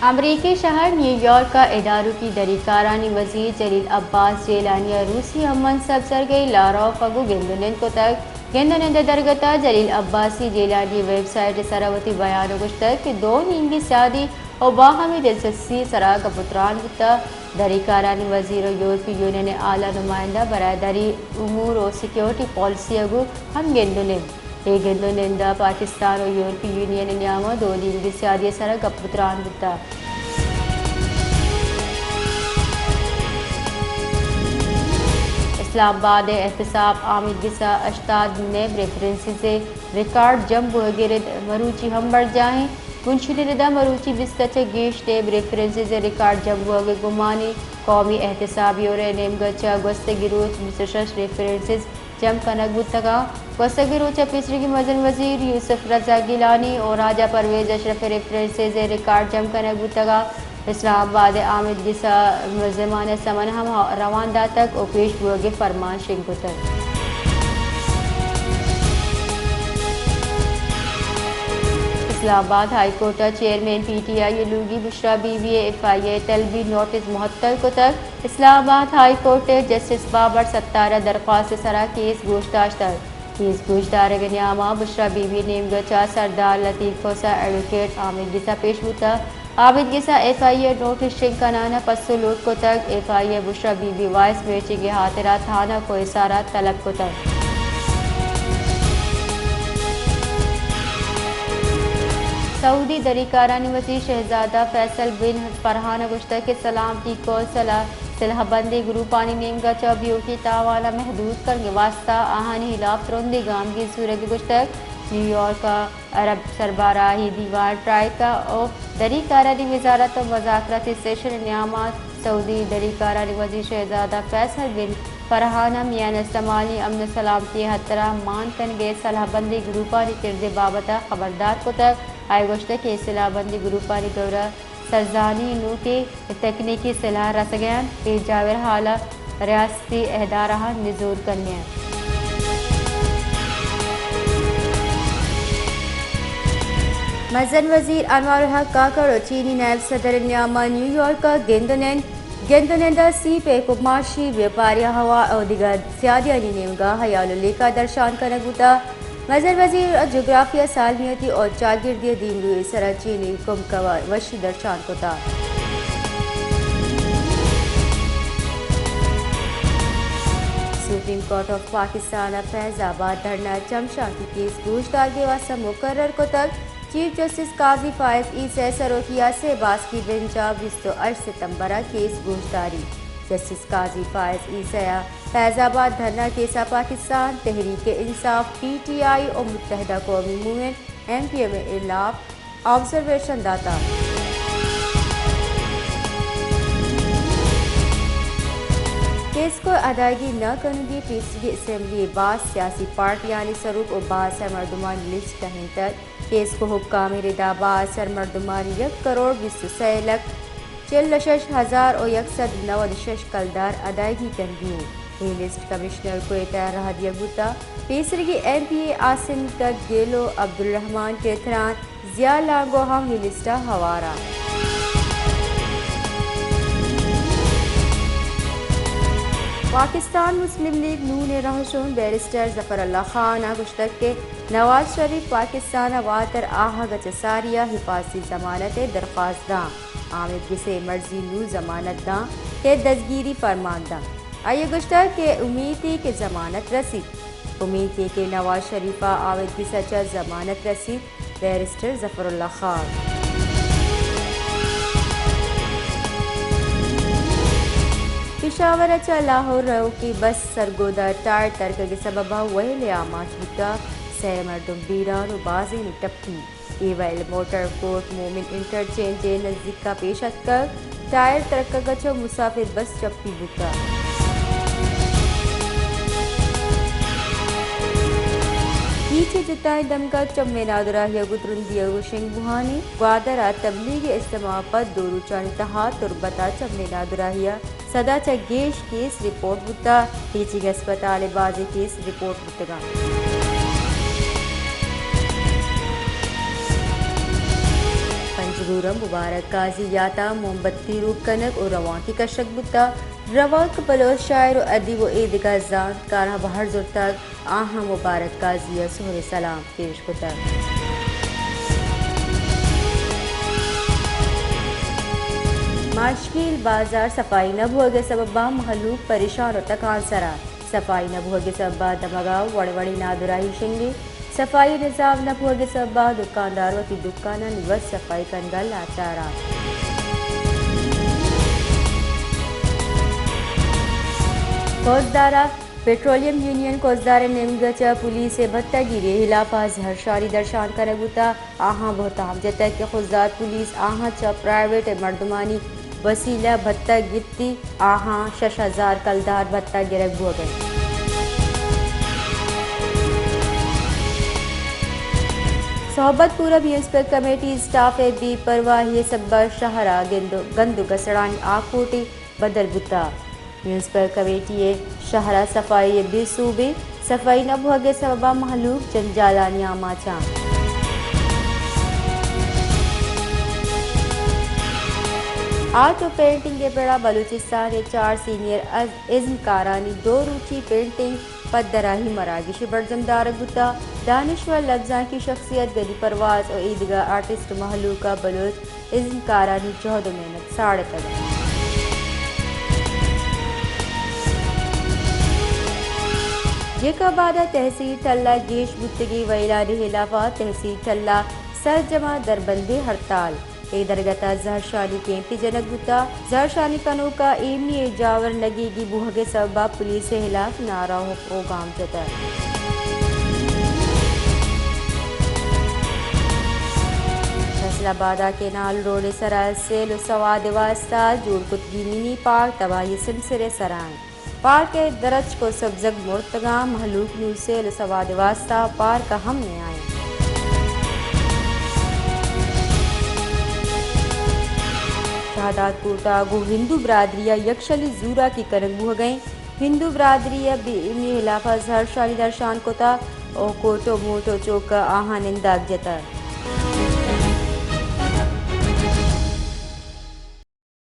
امریکی شہر new York کا اداروں کی دریکارانی وزیر جلیل عباس جیلانی روسی ہمن سب سرگئی لارو فگو گندنند کو تک گندنند درگتا جلیل عباسی جیلانی ویب سائٹ سراوتی بیان گشتک کہ دو نیمگی سیادی اور باہمی دلچسپی سرا کپتران بتا دریکارانی وزیر و یورپی یونین اعلیٰ نمائندہ برادری امور و سیکیورٹی پالیسی اگو ہم گندنند گندنند پاکستان و یورپی یونین نیامہ دو نیمگی سیادی سرا کپتران بتا اسلام آباد احتساب آمد گسا اشتاد نیب ریفرنسی سے ریکارڈ جنب گرد مروچی ہم بڑھ جائیں گنشلی ردا مروچی بستچ گیش ٹیب ریفرنسی سے ریکارڈ جنب گمانی قومی احتسابی اور نیم گچا گوستگی روچ 26 ریفرنسز جم کنک بتگا گوستگی روچ پیسری کی مزن وزیر یوسف رضا گیلانی اور راجہ پرویز اشرف ریفرنسز ریکارڈ جم کنک بتگا اسلام آباد آمد گسا زمان سمن ہم رواندہ تک اور پیش بوگے فرمان شنکو تک Islamabad high court chairman P T I لوگی بشرا بی وی ایف آئی اے طلبی نوٹس معطل کو تک Islamabad high court justice Babar ستارہ درخواست سرا کیس گوشتاش تک کیس گوشتار گنیامہ بشرا بی وی نیم گچا سردار لطیف کوسا ایڈوکیٹ عامد گسا پیش بوتا عابد گسا ایف آئی اے نوٹس شنکنانہ پسو لوٹ کو تک F I A Bushra Bibi voice matching حاطرہ تھانہ کو اثارہ طلب کو تک سعودی دریکارانی وزیر شہزادہ فیصل بن فرحان گشتہ کے سلامتی کو صلح بندی گروپانی نیم کا چوبیوں کی تاوانہ محدود کرنے واسطہ آہانی خلاف رندی گامگی صورت گشتک نیو یارک کا عرب سربراہی دیوان ٹرائی کا اور دریکارانی وزارت و مذاکرات سیشن نیامات سعودی دریکارانی وزیر شہزادہ فیصل بن فرحانہ میان استعمالی امن سلامتی حترہ مان کنگے صلح بندی گروپانی کردے بابتہ خبردار کو تک آئے گوشت کے صلح بندی گروپانی گورہ سرزانی نو کے تکنیکی صلاح رسگین کے جاور حالہ ریاستی اہدارہ نزول کرنے ہیں مزن وزیر انوار الحق کاکڑ اور چینی نائب صدر نیامہ نیو یارک کا گندنندہ سی پہ معاشی ویپاریہ ہوا اور دیگر سیادیانی نیمگاہ حیال لیکا درشان کنک بوتا مزن وزیر جغرافیہ سالمیتی اور چاگردی دین روی سرا چینی کم کوا وشی درشان کتا سپریم کورٹ آف پاکستان فیض آباد دھرنا چمشا کی کیس گوشتار کے واسطہ مقرر کو تک چیف جسٹس قاضی فائز عیسی سروکیا سے باس کی بینچا 28 ستمبر کیس گوشتاری جسٹس قاضی فائز عیسی فیض آباد دھرنا کیسا پاکستان تحریک انصاف پی ٹی آئی اور متحدہ قومی موومنٹ ایم پی ایم خلاف آبزرویشن داتا کیس کو ادائیگی نہ کرنے کی تیسری اسمبلی بعض سیاسی پارٹیانی سروک اور باثر مردمان لسٹ تہین تک کیس کو حکام ردا باثر مردمان 1,46,46,196 کلدار ادائیگی کرنی یہ لسٹ کمشنر کو اطلاع رہا دیا گتا تیسری ایم پی اے آسن تک گیلو عبدالرحمان کیتھران ضیاء لانگو ہم یہ لسٹہ ہوارا پاکستان مسلم لیگ نون رہشون بیرسٹر ظفر اللہ خان گشتک کے نواز شریف پاکستان واتر آہا گچساریہ حفاظتی ضمانت درخواست داں آمد گسے مرضی نو ضمانت داں کے دستگیری فرمان داں آئیے گشتک کے امید تھی کہ ضمانت رسید امید تھی کہ نواز شریفہ آمد کی سچا ضمانت رسید بیرسٹر ظفر اللہ خان پشاور اچھا لاہور رو کی بس سرگودا ٹائر ترک کے سبب وہلے آماش بکا سہ مردم بیران و بازی نے ٹپکی ایوائل موٹر کوٹ مومن انٹرچینج نزدیک کا پیشت کر ٹائر ترک گچو مسافر بس چپی بکا پیچھے جتائیں دمکا چمے نادراہیا گترندیا گوشنگ بوہانی گوادرہ تبلیغ اجتماع پر دورو چانتہا تربتا چمے نادراہیا صدا چگیش کیس رپورٹ بتا ٹیچنگ اسپتال بازی کیس رپورٹ بتگا حضورم مبارک قاضی یاتا موم بتی روپ کنک اور روان کی کشک بتا روان بلوچ شاعر و ادیب و ایدگاہ زان کارہ بہر زرتگ آہاں مبارک قاضی سہر سلام پیش کتا ماشکیل بازار صفائی نہ بھوگے سببا محلوق پریشان و تکان سرا صفائی نہ بھوگے سببا دمگاؤ وڑی وڑی نادراہی شنگی صفائی نظام نہ بھوگے سببا دکاندار و تی دکانہ نیوز صفائی کنگل لاچارا کوزدارا پیٹرولیم یونین کوزدار نیمگچا پولیس بھتہ گیری خلافہ زہرشاری درشان کرگوتا آہاں بہتام جتا کہ خزدار پولیس آہاں چا پرائیویٹ مردمانی وسیلہ بھتہ گتی آہاں 6000 کلدار بھتہ گرگ ہو گئے صحبت پورا میونسپل کمیٹی اسٹاف بی پرواہی سبا شہرہ گندو گسڑانی آکوٹی بدل بتا میونسپل کمیٹی شہرہ صفائی بی صوبے صفائی نہ بھوگے سببا محلوق جنجالانی آماچاں آرٹ و پینٹنگ کے پیڑا بلوچستان 4 سینئر ازم کارانی 2 روچی پینٹنگ پدراہی مراگش برجم دارک بتا دانشور لفظاں کی شخصیت گلی پرواز اور عیدگاہ آرٹسٹ محلوقہ بلوچ ازم کارانی 14 محنت ساڑھے تک یکابادہ تحصیل ٹھلہ گیش بتگی ویلان خلافہ تحصیل ٹھلہ سرجمہ دربندی ہڑتال ای درگتا زہرشانی کیمپی جنک بتا زہرشانی کنوکا ایمنی جاور نگیگی بوہگے سببا پولیس خلاف نعرہ و پروگرام جتا فیصل آبادہ کینال روڈ سرا سیل و سواد واسطہ جوڑ کتگی منی پارک تباہی سمسرے سرائیں پارک درج کو سبزگ مرتگاں محلوق نیو سیل و سواد واسطہ پارک ہم نے آئے شہادات کوٹا گو ہندو برادریہ یکشلی زورا کی کرنگ ہو گئیں ہندو برادریہ بی امنی خلافہ زہرشانی درشان کوتا او کوٹو موٹو چوکا آہاں ننداگ جتا